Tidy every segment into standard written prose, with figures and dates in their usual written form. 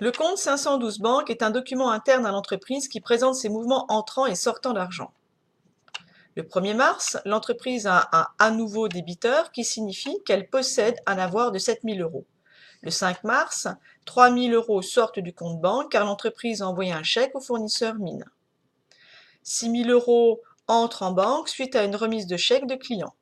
Le compte 512 banque est un document interne à l'entreprise qui présente ses mouvements entrants et sortants d'argent. Le 1er mars, l'entreprise a un à nouveau débiteur qui signifie qu'elle possède un avoir de 7 000 euros. Le 5 mars, 3 000 euros sortent du compte banque car l'entreprise a envoyé un chèque au fournisseur mine. 6 000 euros entrent en banque suite à une remise de chèque de client.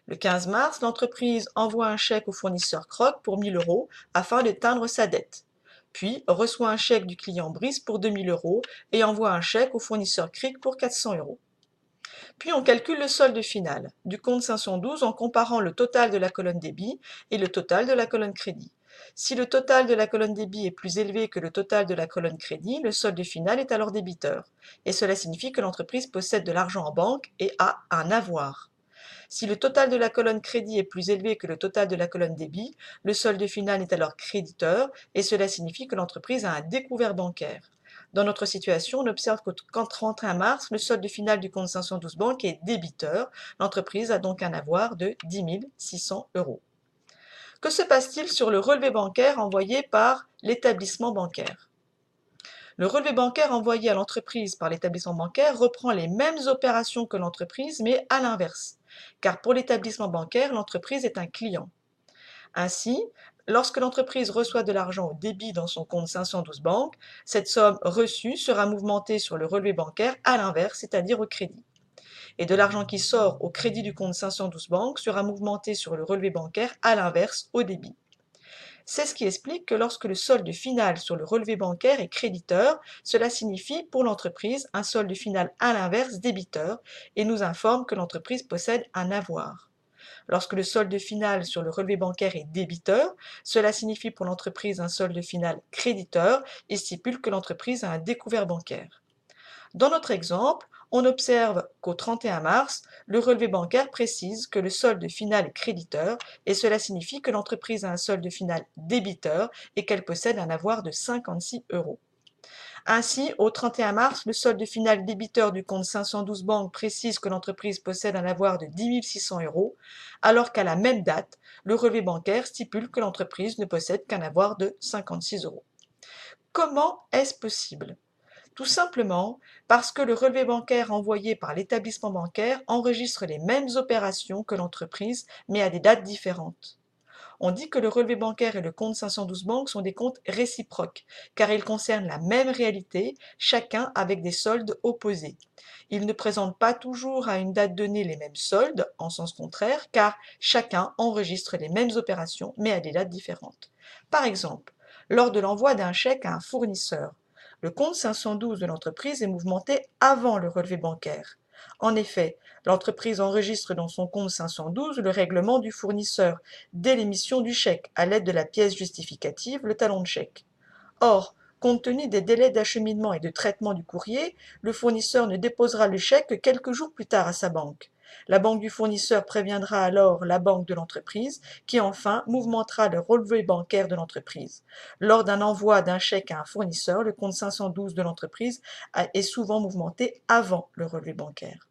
Le 15 mars, l'entreprise envoie un chèque au fournisseur Croc pour 1 000 euros afin d'éteindre sa dette. Puis reçoit un chèque du client Brice pour 2 000 euros et envoie un chèque au fournisseur Cric pour 400 euros. Puis on calcule le solde final du compte 512 en comparant le total de la colonne débit et le total de la colonne crédit. Si le total de la colonne débit est plus élevé que le total de la colonne crédit, le solde final est alors débiteur. Et cela signifie que l'entreprise possède de l'argent en banque et a un avoir. Si le total de la colonne crédit est plus élevé que le total de la colonne débit, le solde final est alors créditeur et cela signifie que l'entreprise a un découvert bancaire. Dans notre situation, on observe qu'en 31 mars, le solde final du compte 512 banque est débiteur. L'entreprise a donc un avoir de 10 600 euros. Que se passe-t-il sur le relevé bancaire envoyé par l'établissement bancaire? Le relevé bancaire envoyé à l'entreprise par l'établissement bancaire reprend les mêmes opérations que l'entreprise, mais à l'inverse, car pour l'établissement bancaire, l'entreprise est un client. Ainsi, lorsque l'entreprise reçoit de l'argent au débit dans son compte 512 banque, cette somme reçue sera mouvementée sur le relevé bancaire à l'inverse, c'est-à-dire au crédit. Et de l'argent qui sort au crédit du compte 512 banque sera mouvementé sur le relevé bancaire à l'inverse, au débit. C'est ce qui explique que lorsque le solde final sur le relevé bancaire est créditeur, cela signifie pour l'entreprise un solde final à l'inverse débiteur et nous informe que l'entreprise possède un avoir. Lorsque le solde final sur le relevé bancaire est débiteur, cela signifie pour l'entreprise un solde final créditeur et stipule que l'entreprise a un découvert bancaire. Dans notre exemple, on observe qu'au 31 mars, le relevé bancaire précise que le solde final est créditeur et cela signifie que l'entreprise a un solde final débiteur et qu'elle possède un avoir de 56 euros. Ainsi, au 31 mars, le solde final débiteur du compte 512 banque précise que l'entreprise possède un avoir de 10 600 euros, alors qu'à la même date, le relevé bancaire stipule que l'entreprise ne possède qu'un avoir de 56 euros. Comment est-ce possible? Tout simplement parce que le relevé bancaire envoyé par l'établissement bancaire enregistre les mêmes opérations que l'entreprise, mais à des dates différentes. On dit que le relevé bancaire et le compte 512 banque sont des comptes réciproques, car ils concernent la même réalité, chacun avec des soldes opposés. Ils ne présentent pas toujours à une date donnée les mêmes soldes, en sens contraire, car chacun enregistre les mêmes opérations, mais à des dates différentes. Par exemple, lors de l'envoi d'un chèque à un fournisseur, le compte 512 de l'entreprise est mouvementé avant le relevé bancaire. En effet, l'entreprise enregistre dans son compte 512 le règlement du fournisseur dès l'émission du chèque à l'aide de la pièce justificative, le talon de chèque. Or, compte tenu des délais d'acheminement et de traitement du courrier, le fournisseur ne déposera le chèque que quelques jours plus tard à sa banque. La banque du fournisseur préviendra alors la banque de l'entreprise qui enfin mouvementera le relevé bancaire de l'entreprise. Lors d'un envoi d'un chèque à un fournisseur, le compte 512 de l'entreprise est souvent mouvementé avant le relevé bancaire.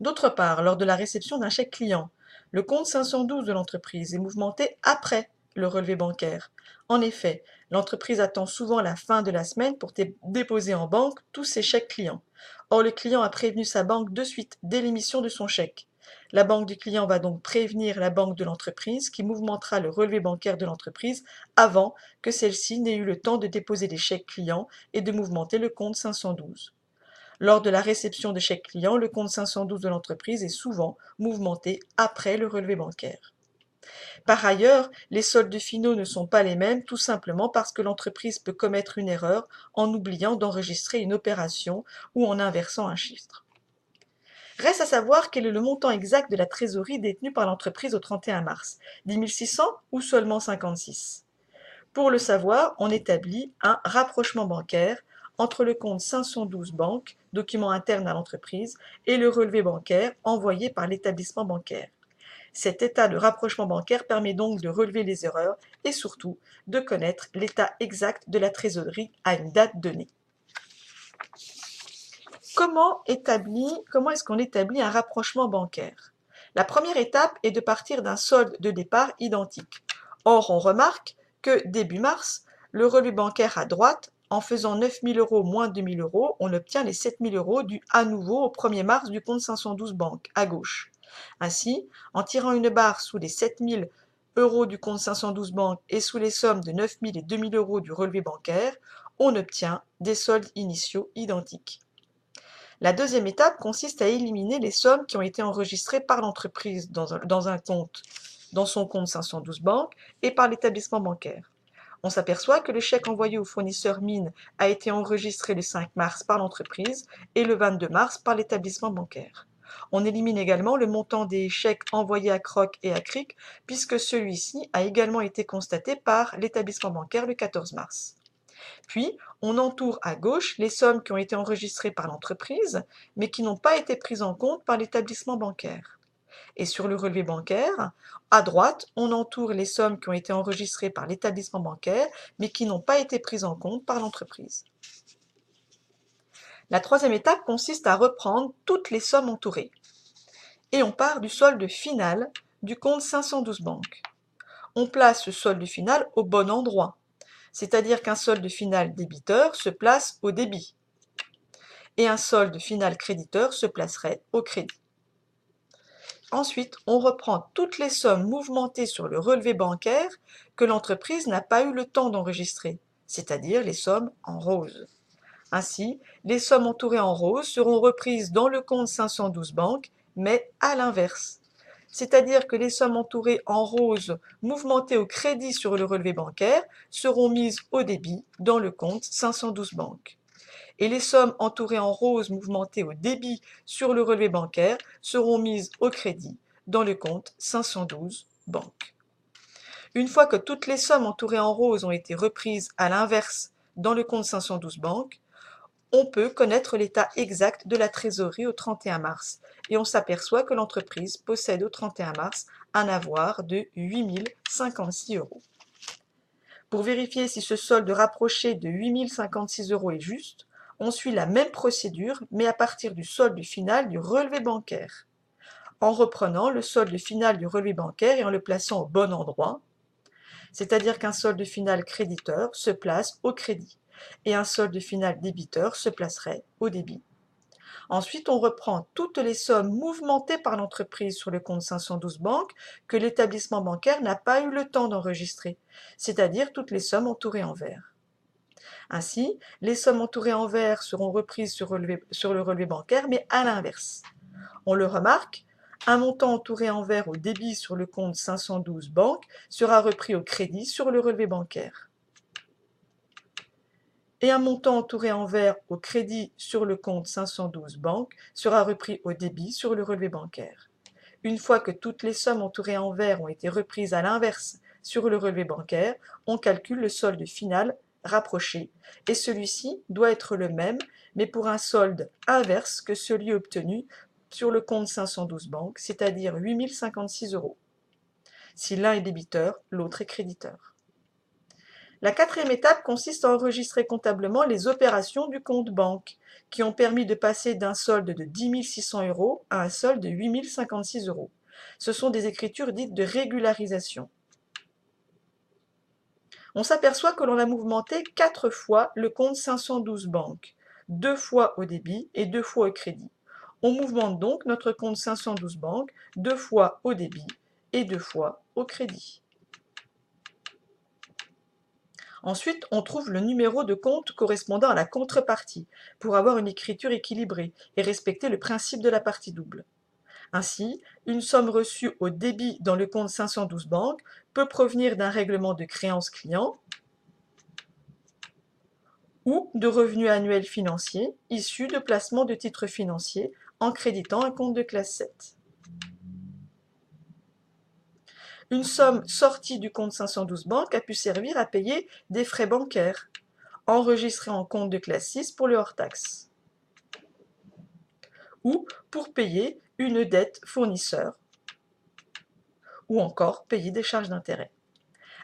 D'autre part, lors de la réception d'un chèque client, le compte 512 de l'entreprise est mouvementé après le relevé bancaire. En effet, l'entreprise attend souvent la fin de la semaine pour déposer en banque tous ses chèques clients. Or, le client a prévenu sa banque de suite dès l'émission de son chèque. La banque du client va donc prévenir la banque de l'entreprise qui mouvementera le relevé bancaire de l'entreprise avant que celle-ci n'ait eu le temps de déposer les chèques clients et de mouvementer le compte 512. Lors de la réception de chèques clients, le compte 512 de l'entreprise est souvent mouvementé après le relevé bancaire. Par ailleurs, les soldes finaux ne sont pas les mêmes tout simplement parce que l'entreprise peut commettre une erreur en oubliant d'enregistrer une opération ou en inversant un chiffre. Reste à savoir quel est le montant exact de la trésorerie détenue par l'entreprise au 31 mars, 10 600 ou seulement 56. Pour le savoir, on établit un rapprochement bancaire entre le compte 512 banque, document interne à l'entreprise, et le relevé bancaire envoyé par l'établissement bancaire. Cet état de rapprochement bancaire permet donc de relever les erreurs et surtout de connaître l'état exact de la trésorerie à une date donnée. Comment est-ce qu'on établit un rapprochement bancaire? La première étape est de partir d'un solde de départ identique. Or, on remarque que début mars, le relevé bancaire à droite, en faisant 9 000 € moins 2 000 €, on obtient les 7 000 € dus à nouveau au 1er mars du compte 512 banque, à gauche. Ainsi, en tirant une barre sous les 7 000 € du compte 512 banque et sous les sommes de 9 000 et 2 000 € du relevé bancaire, on obtient des soldes initiaux identiques. La deuxième étape consiste à éliminer les sommes qui ont été enregistrées par l'entreprise dans son compte 512 banque et par l'établissement bancaire. On s'aperçoit que le chèque envoyé au fournisseur mine a été enregistré le 5 mars par l'entreprise et le 22 mars par l'établissement bancaire. On élimine également le montant des chèques envoyés à Croc et à Cric, puisque celui-ci a également été constaté par l'établissement bancaire le 14 mars. Puis, on entoure à gauche les sommes qui ont été enregistrées par l'entreprise, mais qui n'ont pas été prises en compte par l'établissement bancaire. Et sur le relevé bancaire, à droite, on entoure les sommes qui ont été enregistrées par l'établissement bancaire, mais qui n'ont pas été prises en compte par l'entreprise. La troisième étape consiste à reprendre toutes les sommes entourées. Et on part du solde final du compte 512 banque. On place ce solde final au bon endroit, c'est-à-dire qu'un solde final débiteur se place au débit et un solde final créditeur se placerait au crédit. Ensuite, on reprend toutes les sommes mouvementées sur le relevé bancaire que l'entreprise n'a pas eu le temps d'enregistrer, c'est-à-dire les sommes en rose. Ainsi, les sommes entourées en rose seront reprises dans le compte 512 banque, mais à l'inverse. C'est-à-dire que les sommes entourées en rose mouvementées au crédit sur le relevé bancaire seront mises au débit dans le compte 512 banque. Et les sommes entourées en rose mouvementées au débit sur le relevé bancaire seront mises au crédit dans le compte 512 banque. Une fois que toutes les sommes entourées en rose ont été reprises à l'inverse dans le compte 512 banque, on peut connaître l'état exact de la trésorerie au 31 mars et on s'aperçoit que l'entreprise possède au 31 mars un avoir de 8 056 €. Pour vérifier si ce solde rapproché de 8 056 € est juste, on suit la même procédure mais à partir du solde final du relevé bancaire, en reprenant le solde final du relevé bancaire et en le plaçant au bon endroit, c'est-à-dire qu'un solde final créditeur se place au crédit et un solde final débiteur se placerait au débit. Ensuite, on reprend toutes les sommes mouvementées par l'entreprise sur le compte 512 banque que l'établissement bancaire n'a pas eu le temps d'enregistrer, c'est-à-dire toutes les sommes entourées en vert. Ainsi, les sommes entourées en vert seront reprises sur le relevé bancaire, mais à l'inverse. On le remarque, un montant entouré en vert au débit sur le compte 512 banque sera repris au crédit sur le relevé bancaire. Et un montant entouré en vert au crédit sur le compte 512 banque sera repris au débit sur le relevé bancaire. Une fois que toutes les sommes entourées en vert ont été reprises à l'inverse sur le relevé bancaire, on calcule le solde final rapproché et celui-ci doit être le même mais pour un solde inverse que celui obtenu sur le compte 512 banque, c'est-à-dire 8 056 €. Si l'un est débiteur, l'autre est créditeur. La quatrième étape consiste à enregistrer comptablement les opérations du compte banque qui ont permis de passer d'un solde de 10 600 € à un solde de 8 056 €. Ce sont des écritures dites de régularisation. On s'aperçoit que l'on a mouvementé 4 fois le compte 512 banque, 2 fois au débit et 2 fois au crédit. On mouvemente donc notre compte 512 banque 2 fois au débit et 2 fois au crédit. Ensuite, on trouve le numéro de compte correspondant à la contrepartie pour avoir une écriture équilibrée et respecter le principe de la partie double. Ainsi, une somme reçue au débit dans le compte 512 banque peut provenir d'un règlement de créance client ou de revenus annuels financiers issus de placements de titres financiers en créditant un compte de classe 7. Une somme sortie du compte 512 banque a pu servir à payer des frais bancaires, enregistrés en compte de classe 6 pour le hors-taxe, ou pour payer une dette fournisseur, ou encore payer des charges d'intérêt.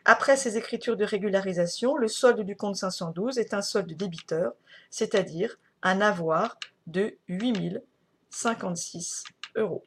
Après ces écritures de régularisation, le solde du compte 512 est un solde débiteur, c'est-à-dire un avoir de 8 056 €.